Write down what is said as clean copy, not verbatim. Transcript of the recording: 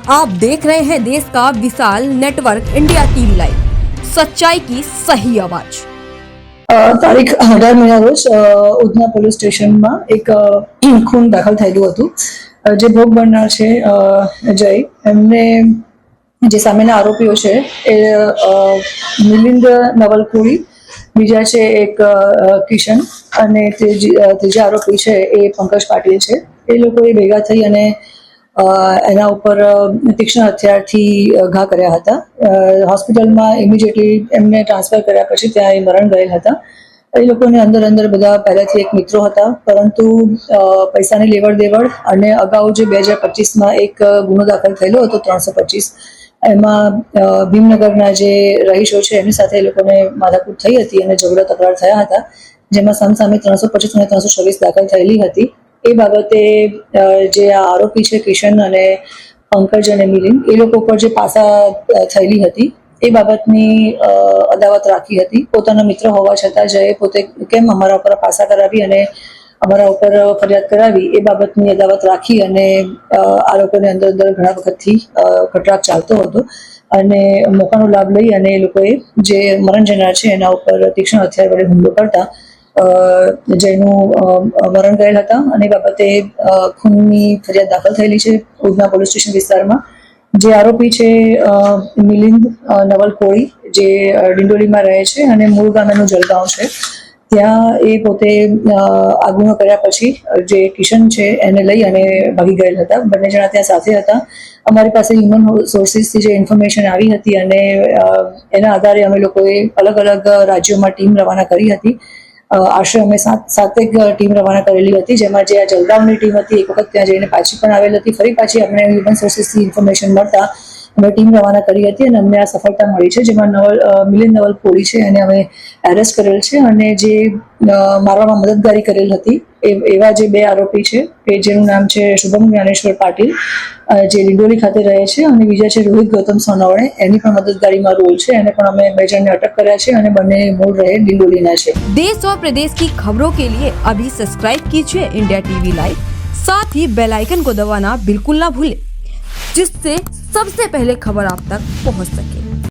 आप देख रहे हैं देश का विशाल नेटवर्क इंडिया टीवी लाइव, सच्चाई की सही आवाज। તારીખ 18 મહિના રોજ ઉધના પોલીસ સ્ટેશનમાં એક ખૂન દાખલ થયેલું હતું। જે ભોગ બનનાર છે જય, એમને જે સામેના આરોપીઓ છે એ મિલિંદ નવલપુરી, બીજા છે એક કિશન અને ત્રીજા આરોપી છે એ પંકજ પાટીલ છે। એ લોકોએ ભેગા થઈ અને એના ઉપર તીક્ષ્ણ હથિયારથી ઘા કર્યા હતા। હોસ્પિટલમાં ઇમિડિયેટલી એમને ટ્રાન્સફર કર્યા પછી ત્યાં એ મરણ ગયેલ હતા। એ લોકોને અંદર બધા પહેલાથી એક મિત્રો હતા, પરંતુ પૈસાની લેવડ દેવડ અને અગાઉ જે 2025માં એક ગુનો દાખલ થયેલો હતો 325, એમાં ભીમનગરના જે રહીશો છે એમની સાથે એ લોકોને માથાકૂટ થઈ હતી અને ઝઘડા તકરાર થયા હતા, જેમાં સામસામે 325 અને 326 દાખલ થયેલી હતી। એ બાબતે જે આ આરોપી છે કિશન અને પંકજ અને મિલિંદ, એ લોકો પર જે પાસા થયેલી હતી એ બાબતની અદાવત રાખી હતી। પોતાના મિત્ર હોવા છતાં જયે પોતે કેમ અમારા ઉપર પાસા કરાવી અને અમારા ઉપર ફરિયાદ કરાવી એ બાબતની અદાવત રાખી અને આ લોકોને અંદર ઘણા વખતથી ખટરાક ચાલતો હતો અને મોકાનો લાભ લઈ અને એ લોકોએ જે મરણ જનાર છે એના ઉપર તીક્ષ્ણ હથિયાર વડે હુમલો કરતા જયનું મરણ ગયેલ હતા અને એ બાબતે ખૂનની ફરિયાદ દાખલ થયેલી છે ઉધના પોલીસ સ્ટેશન વિસ્તારમાં। જે આરોપી છે મિલિંદ નવલપુરી, જે ડિંડોલીમાં રહે છે અને મૂળ ગામ એનું જલગાંવ છે, ત્યાં એ પોતે આ ગુનો કર્યા પછી જે કિશન છે એને લઈ અને ભાગી ગયેલ હતા। બંને જણા ત્યાં સાથે હતા। અમારી પાસે હ્યુમન સોર્સિસથી જે ઇન્ફોર્મેશન આવી હતી અને એના આધારે અમે લોકોએ અલગ અલગ રાજ્યોમાં ટીમ રવાના કરી હતી। આશરે અમે સાતેક ટીમ રવાના કરેલી હતી, જેમાં જે આ જલગાંવની ટીમ હતી એક વખત ત્યાં જઈને પાછી પણ આવેલ હતી। ફરી પાછી અમને હ્યુમન સોર્સિસથી ઇન્ફોર્મેશન મળતા અમે ટીમ રવાના કરી હતી અને અમને આ સફળતા મળી છે, જેમાં મિલિંદ નવલપુરી છે એને અમે એરેસ્ટ કરેલ છે અને જે મારવામાં મદદગારી કરેલ હતી એવા જે બે આરોપી છે કે જેનું નામ છે શુભમ જ્ઞાનેશ્વર પાટીલ, જે ડિંડોલી ખાતે રહે છે, અને બીજા છે રોહિત ગૌતમ સોનવણે, એની પણ મદદગારીમાં રોલ છે। એને પણ અમે બે જણને અટક કર્યા છે અને બંને મૂળ રહે ડિંડોલીના છે। देश और प्रदेश की खबरों के लिए अभी सब्सक्राइब कीजिए इंडिया टीवी लाइव, साथ ही बेल आइकन को दबाना बिल्कुल ना भूलें, जिससे सबसे पहले खबर आप तक पहुंच सके।